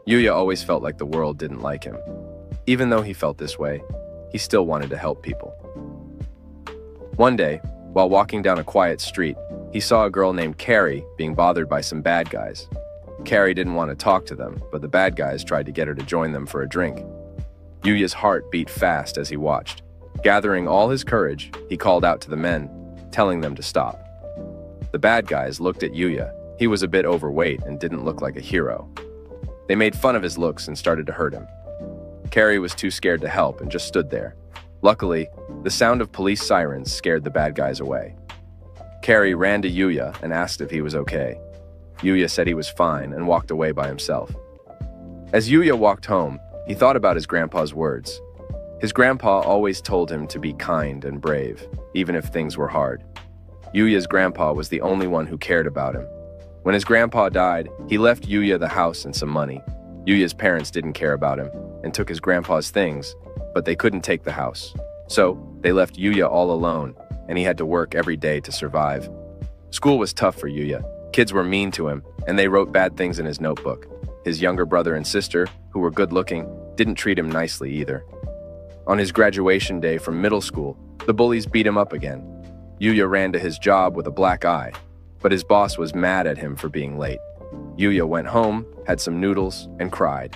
Yuya always felt like the world didn't like him. Even though he felt this way, he still wanted to help people. One day, while walking down a quiet street, he saw a girl named Carrie being bothered by some bad guys. Carrie didn't want to talk to them, but the bad guys tried to get her to join them for a drink. Yuya's heart beat fast as he watched. Gathering all his courage, he called out to the men, telling them to stop. The bad guys looked at Yuya. He was a bit overweight and didn't look like a hero. They made fun of his looks and started to hurt him. Carrie was too scared to help and just stood there. Luckily, the sound of police sirens scared the bad guys away. Carrie ran to Yuya and asked if he was okay. Yuya said he was fine and walked away by himself. As Yuya walked home, he thought about his grandpa's words. His grandpa always told him to be kind and brave, even if things were hard. Yuya's grandpa was the only one who cared about him. When his grandpa died, he left Yuya the house and some money. Yuya's parents didn't care about him and took his grandpa's things, but they couldn't take the house. So they left Yuya all alone, and he had to work every day to survive. School was tough for Yuya. Kids were mean to him, and they wrote bad things in his notebook. His younger brother and sister, who were good-looking, didn't treat him nicely either. On his graduation day from middle school, the bullies beat him up again. Yuya ran to his job with a black eye, but his boss was mad at him for being late. Yuya went home, had some noodles, and cried.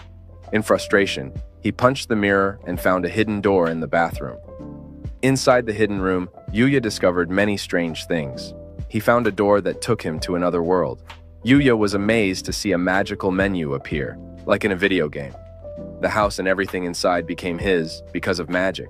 In frustration, he punched the mirror and found a hidden door in the bathroom. Inside the hidden room, Yuya discovered many strange things. He found a door that took him to another world. Yuya was amazed to see a magical menu appear, like in a video game. The house and everything inside became his because of magic.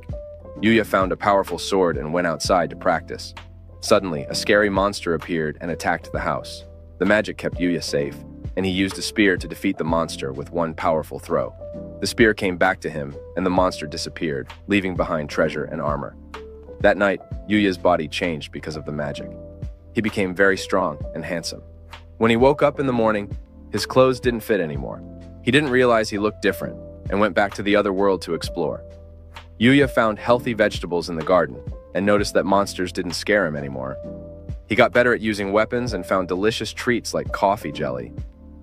Yuya found a powerful sword and went outside to practice. Suddenly, a scary monster appeared and attacked the house. The magic kept Yuya safe, and he used a spear to defeat the monster with one powerful throw. The spear came back to him, and the monster disappeared, leaving behind treasure and armor. That night, Yuya's body changed because of the magic. He became very strong and handsome. When he woke up in the morning, his clothes didn't fit anymore. He didn't realize he looked different and went back to the other world to explore. Yuya found healthy vegetables in the garden and noticed that monsters didn't scare him anymore. He got better at using weapons and found delicious treats like coffee jelly.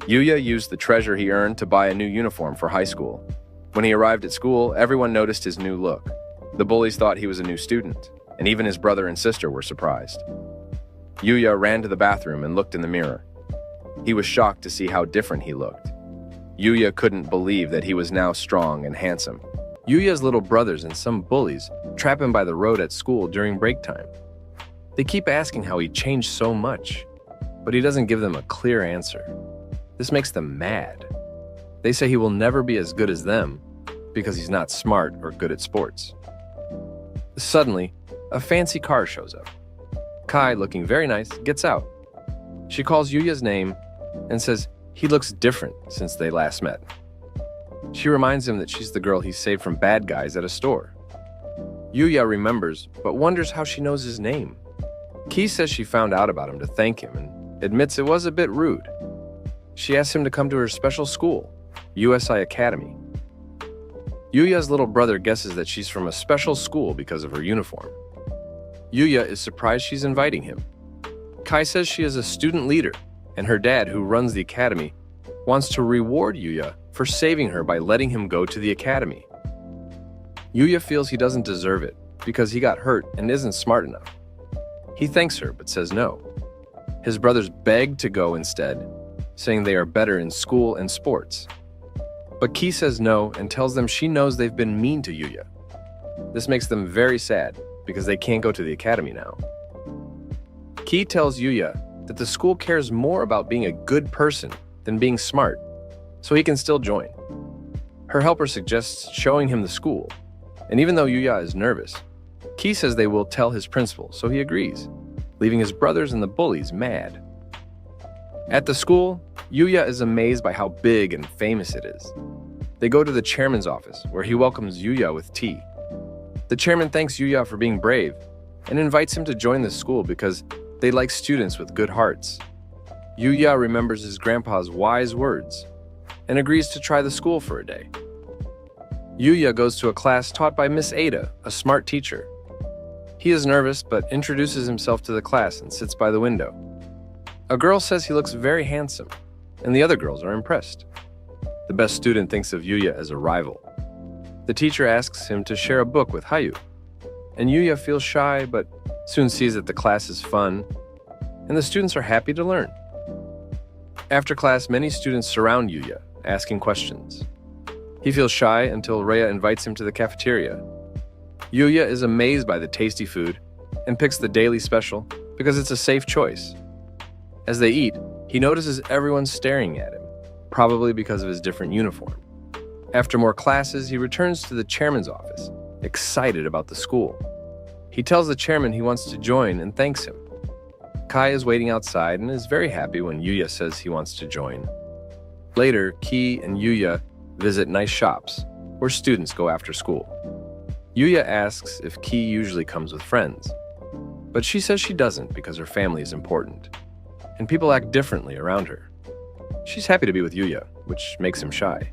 Yuya used the treasure he earned to buy a new uniform for high school. When he arrived at school, everyone noticed his new look. The bullies thought he was a new student, and even his brother and sister were surprised. Yuya ran to the bathroom and looked in the mirror. He was shocked to see how different he looked. Yuya couldn't believe that he was now strong and handsome. Yuya's little brothers and some bullies trap him by the road at school during break time. They keep asking how he changed so much, but he doesn't give them a clear answer. This makes them mad. They say he will never be as good as them because he's not smart or good at sports. Suddenly, a fancy car shows up. Kai, looking very nice, gets out. She calls Yuya's name and says he looks different since they last met. She reminds him that she's the girl he saved from bad guys at a store. Yuya remembers, but wonders how she knows his name. Ki says she found out about him to thank him and admits it was a bit rude. She asks him to come to her special school, USI Academy. Yuya's little brother guesses that she's from a special school because of her uniform. Yuya is surprised she's inviting him. Kai says she is a student leader, and her dad, who runs the academy, wants to reward Yuya for saving her by letting him go to the academy. Yuya feels he doesn't deserve it because he got hurt and isn't smart enough. He thanks her but says no. His brothers beg to go instead, saying they are better in school and sports. But Ki says no and tells them she knows they've been mean to Yuya. This makes them very sad because they can't go to the academy now. Ki tells Yuya that the school cares more about being a good person than being smart, so he can still join. Her helper suggests showing him the school, and even though Yuya is nervous, Ki says they will tell his principal, so he agrees, leaving his brothers and the bullies mad. At the school, Yuya is amazed by how big and famous it is. They go to the chairman's office, where he welcomes Yuya with tea. The chairman thanks Yuya for being brave and invites him to join the school because they like students with good hearts. Yuya remembers his grandpa's wise words and agrees to try the school for a day. Yuya goes to a class taught by Miss Ada, a smart teacher. He is nervous but introduces himself to the class and sits by the window. A girl says he looks very handsome, and the other girls are impressed. The best student thinks of Yuya as a rival. The teacher asks him to share a book with Hayu, and Yuya feels shy but soon sees that the class is fun, and the students are happy to learn. After class, many students surround Yuya, asking questions. He feels shy until Rhea invites him to the cafeteria. Yuya is amazed by the tasty food and picks the daily special because it's a safe choice. As they eat, he notices everyone staring at him, probably because of his different uniform. After more classes, he returns to the chairman's office, excited about the school. He tells the chairman he wants to join and thanks him. Kai is waiting outside and is very happy when Yuya says he wants to join. Later, Ki and Yuya visit nice shops where students go after school. Yuya asks if Ki usually comes with friends, but she says she doesn't because her family is important, and people act differently around her. She's happy to be with Yuya, which makes him shy.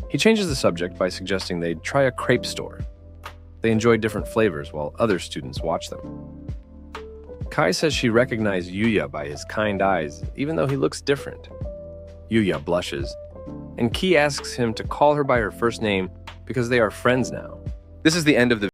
He changes the subject by suggesting they try a crepe store. They enjoy different flavors while other students watch them. Kai says she recognized Yuya by his kind eyes, even though he looks different. Yuya blushes, and Ki asks him to call her by her first name because they are friends now. This is the end of the